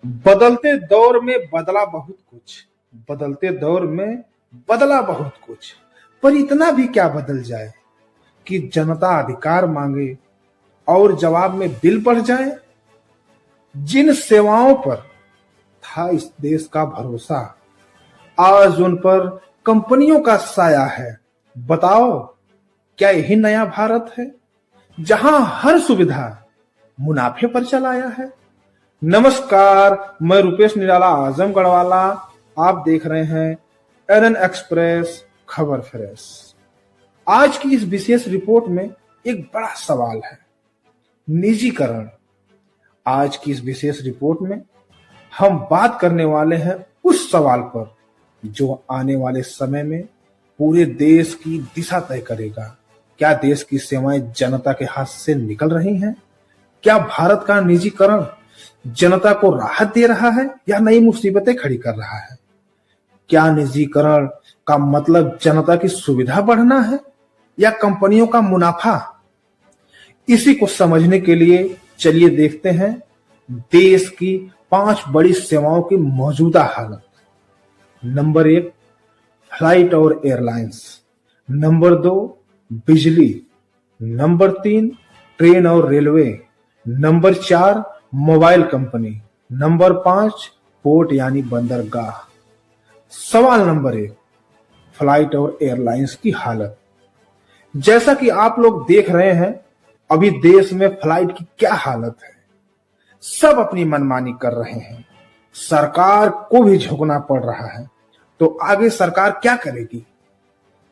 बदलते दौर में बदला बहुत कुछ। बदलते दौर में बदला बहुत कुछ, पर इतना भी क्या बदल जाए कि जनता अधिकार मांगे और जवाब में बिल बढ़ जाए। जिन सेवाओं पर था इस देश का भरोसा, आज उन पर कंपनियों का साया है। बताओ, क्या यही नया भारत है जहां हर सुविधा मुनाफे पर चलाया है? नमस्कार, मैं रुपेश निराला आजमगढ़ वाला। आप देख रहे हैं एनएन एक्सप्रेस खबर फ्रेश। आज की इस विशेष रिपोर्ट में एक बड़ा सवाल है, निजीकरण। आज की इस विशेष रिपोर्ट में हम बात करने वाले हैं उस सवाल पर जो आने वाले समय में पूरे देश की दिशा तय करेगा। क्या देश की सेवाएं जनता के हाथ से निकल रही हैं? क्या भारत का निजीकरण जनता को राहत दे रहा है या नई मुसीबतें खड़ी कर रहा है? क्या निजीकरण का मतलब जनता की सुविधा बढ़ना है या कंपनियों का मुनाफा? इसी को समझने के लिए चलिए देखते हैं देश की 5 बड़ी सेवाओं की मौजूदा हालत। नंबर 1, फ्लाइट और एयरलाइंस। नंबर 2, बिजली। नंबर 3, ट्रेन और railway. Number 4, mobile company. Number 5, port यानी बंदरगाह। सवाल नंबर 1, फ्लाइट और एयरलाइंस की हालत। जैसा कि आप लोग देख रहे हैं, अभी देश में फ्लाइट की क्या हालत है। सब अपनी मनमानी कर रहे हैं, सरकार को भी झुकना पड़ रहा है। तो आगे सरकार क्या करेगी?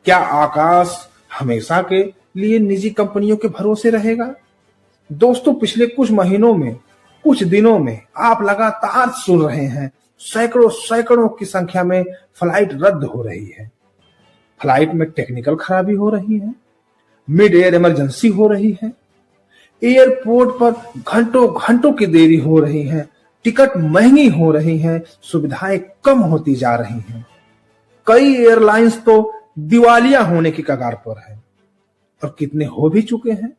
क्या आकाश हमेशा के लिए निजी कंपनियों के भरोसे रहेगा? दोस्तों, पिछले कुछ महीनों में, कुछ दिनों में आप लगातार सुन रहे हैं सैकड़ों की संख्या में फ्लाइट रद्द हो रही है। फ्लाइट में टेक्निकल खराबी हो रही है, मिड एयर इमरजेंसी हो रही है, एयरपोर्ट पर घंटों की देरी हो रही है, टिकट महंगी हो रही हैं, सुविधाएं कम होती जा रही हैं। कई एयरलाइंस तो दिवालिया होने की कगार पर है और कितने हो भी चुके हैं।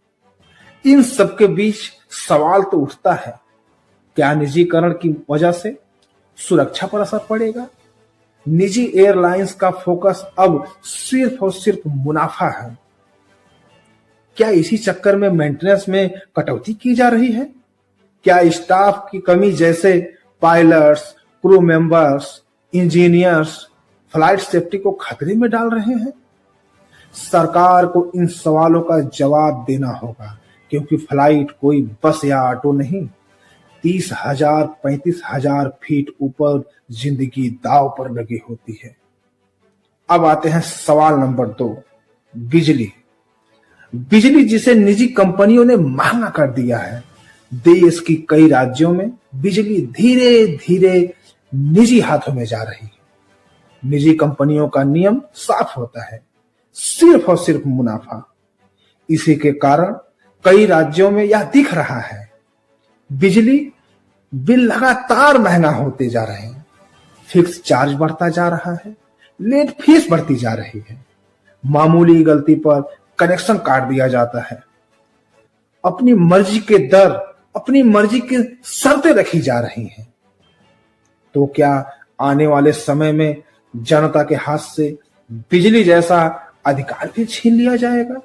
इन सबके बीच सवाल तो उठता है, क्या निजीकरण की वजह से सुरक्षा पर असर पड़ेगा? निजी एयरलाइंस का फोकस अब सिर्फ और सिर्फ मुनाफा है। क्या इसी चक्कर में मेंटेनेंस में कटौती की जा रही है? क्या स्टाफ की कमी जैसे pilots, crew members, engineers flight safety को खतरे में डाल रहे हैं? सरकार को इन सवालों का जवाब देना होगा, क्योंकि फ्लाइट कोई बस या ऑटो नहीं। 30,000 35,000 फीट ऊपर जिंदगी दांव पर लगी होती है। अब आते हैं सवाल नंबर 2, बिजली। बिजली जिसे निजी कंपनियों ने महंगा कर दिया है। देश की कई राज्यों में बिजली धीरे धीरे निजी हाथों में जा रही है। निजी कंपनियों का नियम साफ होता है, सिर्फ और सिर्फ मुनाफा। इसी के कारण कई राज्यों में यह दिख रहा है, बिजली बिल लगातार महंगा होते जा रहे हैं, फिक्स चार्ज बढ़ता जा रहा है, लेट फीस बढ़ती जा रही है, मामूली गलती पर कनेक्शन काट दिया जाता है, अपनी मर्जी के दर, अपनी मर्जी की शर्तें रखी जा रही हैं। तो क्या आने वाले समय में जनता के हाथ से बिजली जैसा अधिकार भी छीन लिया जाएगा?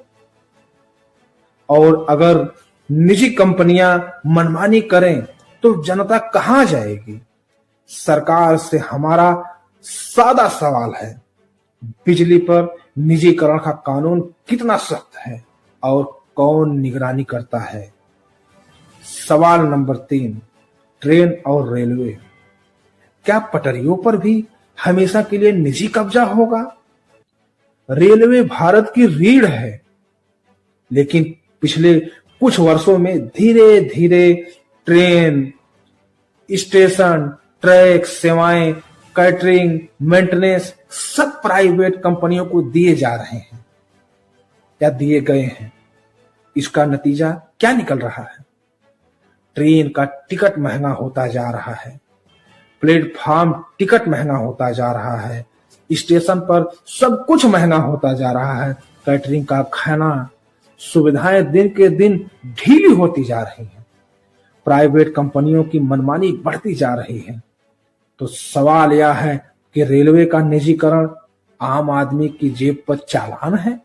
और अगर निजी कंपनियां मनमानी करें तो जनता कहां जाएगी? सरकार से हमारा सादा सवाल है, बिजली पर निजीकरण का कानून कितना सख्त है और कौन निगरानी करता है? सवाल नंबर 3, ट्रेन और रेलवे। क्या पटरियों पर भी हमेशा के लिए निजी कब्जा होगा? रेलवे भारत की रीढ़ है, लेकिन पिछले कुछ वर्षों में धीरे धीरे ट्रेन, स्टेशन, ट्रैक सेवाएं, कैटरिंग, मेंटेनेंस सब प्राइवेट कंपनियों को दिए जा रहे हैं या दिए गए हैं। इसका नतीजा क्या निकल रहा है? ट्रेन का टिकट महंगा होता जा रहा है, प्लेटफॉर्म टिकट महंगा होता जा रहा है, स्टेशन पर सब कुछ महंगा होता जा रहा है, कैटरिंग का खाना, सुविधाएं दिन के दिन ढीली होती जा रही हैं। प्राइवेट कंपनियों की मनमानी बढ़ती जा रही है। तो सवाल यह है कि रेलवे का निजीकरण आम आदमी की जेब पर चालान है?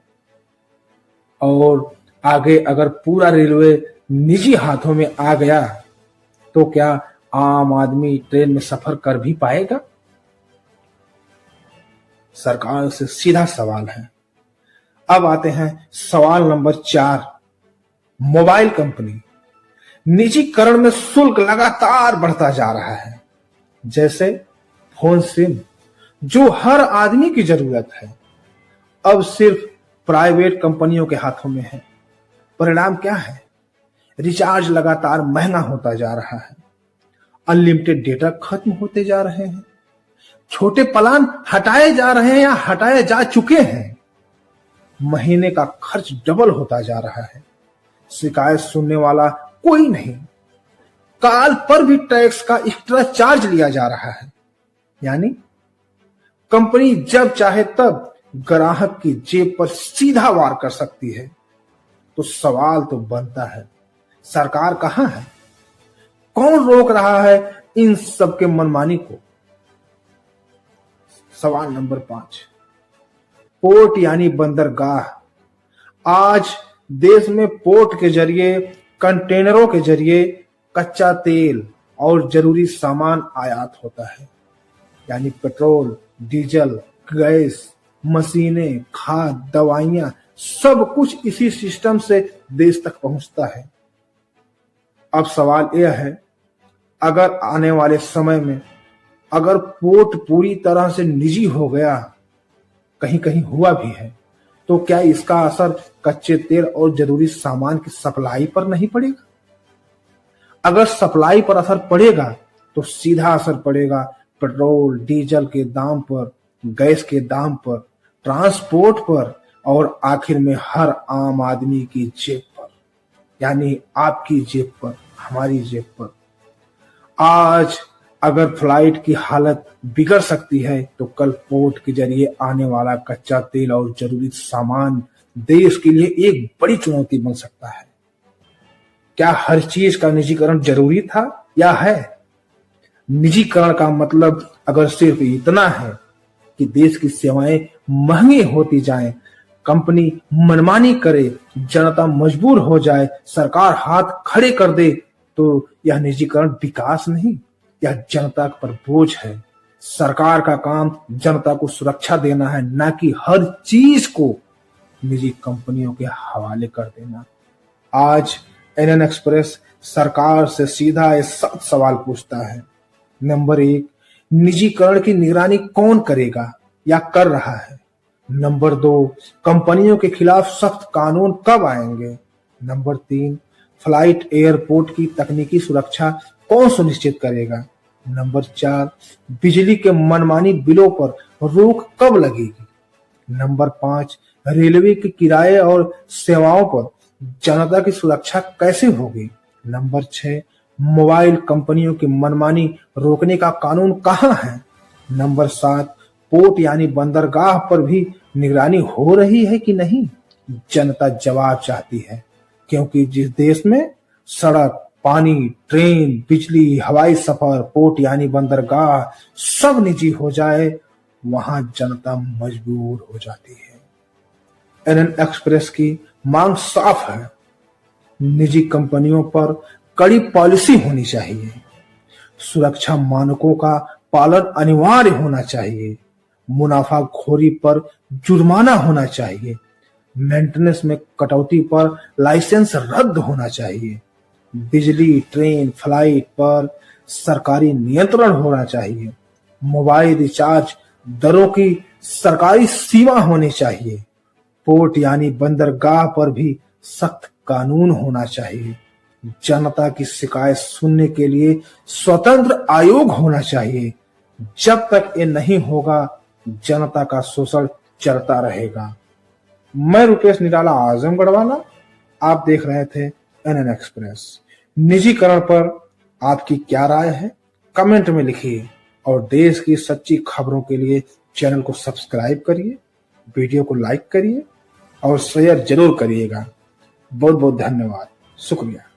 और आगे अगर पूरा रेलवे निजी हाथों में आ गया तो क्या आम आदमी ट्रेन में सफर कर भी पाएगा? सरकार से सीधा सवाल है। अब आते हैं सवाल नंबर 4। मोबाइल कंपनी निजीकरण में शुल्क लगातार बढ़ता जा रहा है। जैसे फोन सिम जो हर आदमी की जरूरत है, अब सिर्फ प्राइवेट कंपनियों के हाथों में है। परिणाम क्या है? रिचार्ज लगातार महंगा होता जा रहा है, अनलिमिटेड डेटा खत्म होते जा रहे हैं, छोटे प्लान हटाए जा रहे हैं या हटाए जा चुके हैं, महीने का खर्च डबल होता जा रहा है, शिकायत सुनने वाला कोई नहीं, कॉल पर भी टैक्स का एक्स्ट्रा चार्ज लिया जा रहा है। यानी कंपनी जब चाहे तब ग्राहक की जेब पर सीधा वार कर सकती है। तो सवाल तो बनता है, सरकार कहां है? कौन रोक रहा है इन सब के मनमानी को? सवाल नंबर 5। पोर्ट यानी बंदरगाह। आज देश में पोर्ट के जरिए, कंटेनरों के जरिए कच्चा तेल और जरूरी सामान आयात होता है। यानी पेट्रोल, डीजल, गैस, मशीनें, खाद, दवाइयां, सब कुछ इसी सिस्टम से देश तक पहुंचता है। अब सवाल यह है, अगर आने वाले समय में अगर पोर्ट पूरी तरह से निजी हो गया, कहीं कहीं हुआ भी है, तो क्या इसका असर कच्चे तेल और जरूरी सामान की सप्लाई पर नहीं पड़ेगा? अगर सप्लाई पर असर पड़ेगा तो सीधा असर पड़ेगा पेट्रोल, डीजल के दाम पर, गैस के दाम पर, ट्रांसपोर्ट पर और आखिर में हर आम आदमी की जेब पर। यानी आपकी जेब पर, हमारी जेब पर। आज अगर फ्लाइट की हालत बिगड़ सकती है तो कल पोर्ट के जरिए आने वाला कच्चा तेल और जरूरी सामान देश के लिए एक बड़ी चुनौती बन सकता है। क्या हर चीज का निजीकरण जरूरी था या है? निजीकरण का मतलब अगर सिर्फ इतना है कि देश की सेवाएं महंगी होती जाएं, कंपनी मनमानी करे, जनता मजबूर हो जाए, सरकार हाथ खड़े कर दे, तो यह निजीकरण विकास नहीं, यह जनता पर बोझ है। सरकार का काम जनता को सुरक्षा देना है, ना कि हर चीज को निजी कंपनियों के हवाले कर देना। आज एनएन एक्सप्रेस सरकार से सीधा ये 7 सवाल पूछता है। नंबर 1, निजीकरण की निगरानी कौन करेगा या कर रहा है? नंबर 2, कंपनियों के खिलाफ सख्त कानून कब आएंगे? नंबर 3, फ्लाइट एयरपोर्ट की तकनीकी सुरक्षा कौन सुनिश्चित करेगा? नंबर 4, बिजली के मनमानी बिलों पर रोक कब लगेगी? नंबर 5, रेलवे के किराए और सेवाओं पर जनता की सुरक्षा कैसे होगी? नंबर 6, मोबाइल कंपनियों की मनमानी रोकने का कानून कहां है? नंबर 7, पोर्ट यानी बंदरगाह पर भी निगरानी हो रही है कि नहीं? जनता जवाब चाहती है, क्योंकि जिस देश में सड़क, पानी, ट्रेन, बिजली, हवाई सफर, पोर्ट यानी बंदरगाह सब निजी हो जाए, वहां जनता मजबूर हो जाती है। एनएन एक्सप्रेस की मांग साफ है, निजी कंपनियों पर कड़ी पॉलिसी होनी चाहिए, सुरक्षा मानकों का पालन अनिवार्य होना चाहिए, मुनाफाखोरी पर जुर्माना होना चाहिए, मेंटेनेंस में कटौती पर लाइसेंस रद्द होना चाहिए, बिजली, ट्रेन, फ्लाइट पर सरकारी नियंत्रण होना चाहिए, मोबाइल रिचार्ज दरों की सरकारी सीमा होनी चाहिए, पोर्ट यानी बंदरगाह पर भी सख्त कानून होना चाहिए, जनता की शिकायत सुनने के लिए स्वतंत्र आयोग होना चाहिए। जब तक ये नहीं होगा, जनता का शोषण चलता रहेगा। मैं रुपेश निराला, आजमगढ़ वाला, आप देख रहे थे एनएन एक्सप्रेस। निजीकरण पर आपकी क्या राय है? कमेंट में लिखिए और देश की सच्ची खबरों के लिए चैनल को सब्सक्राइब करिए, वीडियो को लाइक करिए और शेयर जरूर करिएगा। बहुत बहुत धन्यवाद, शुक्रिया।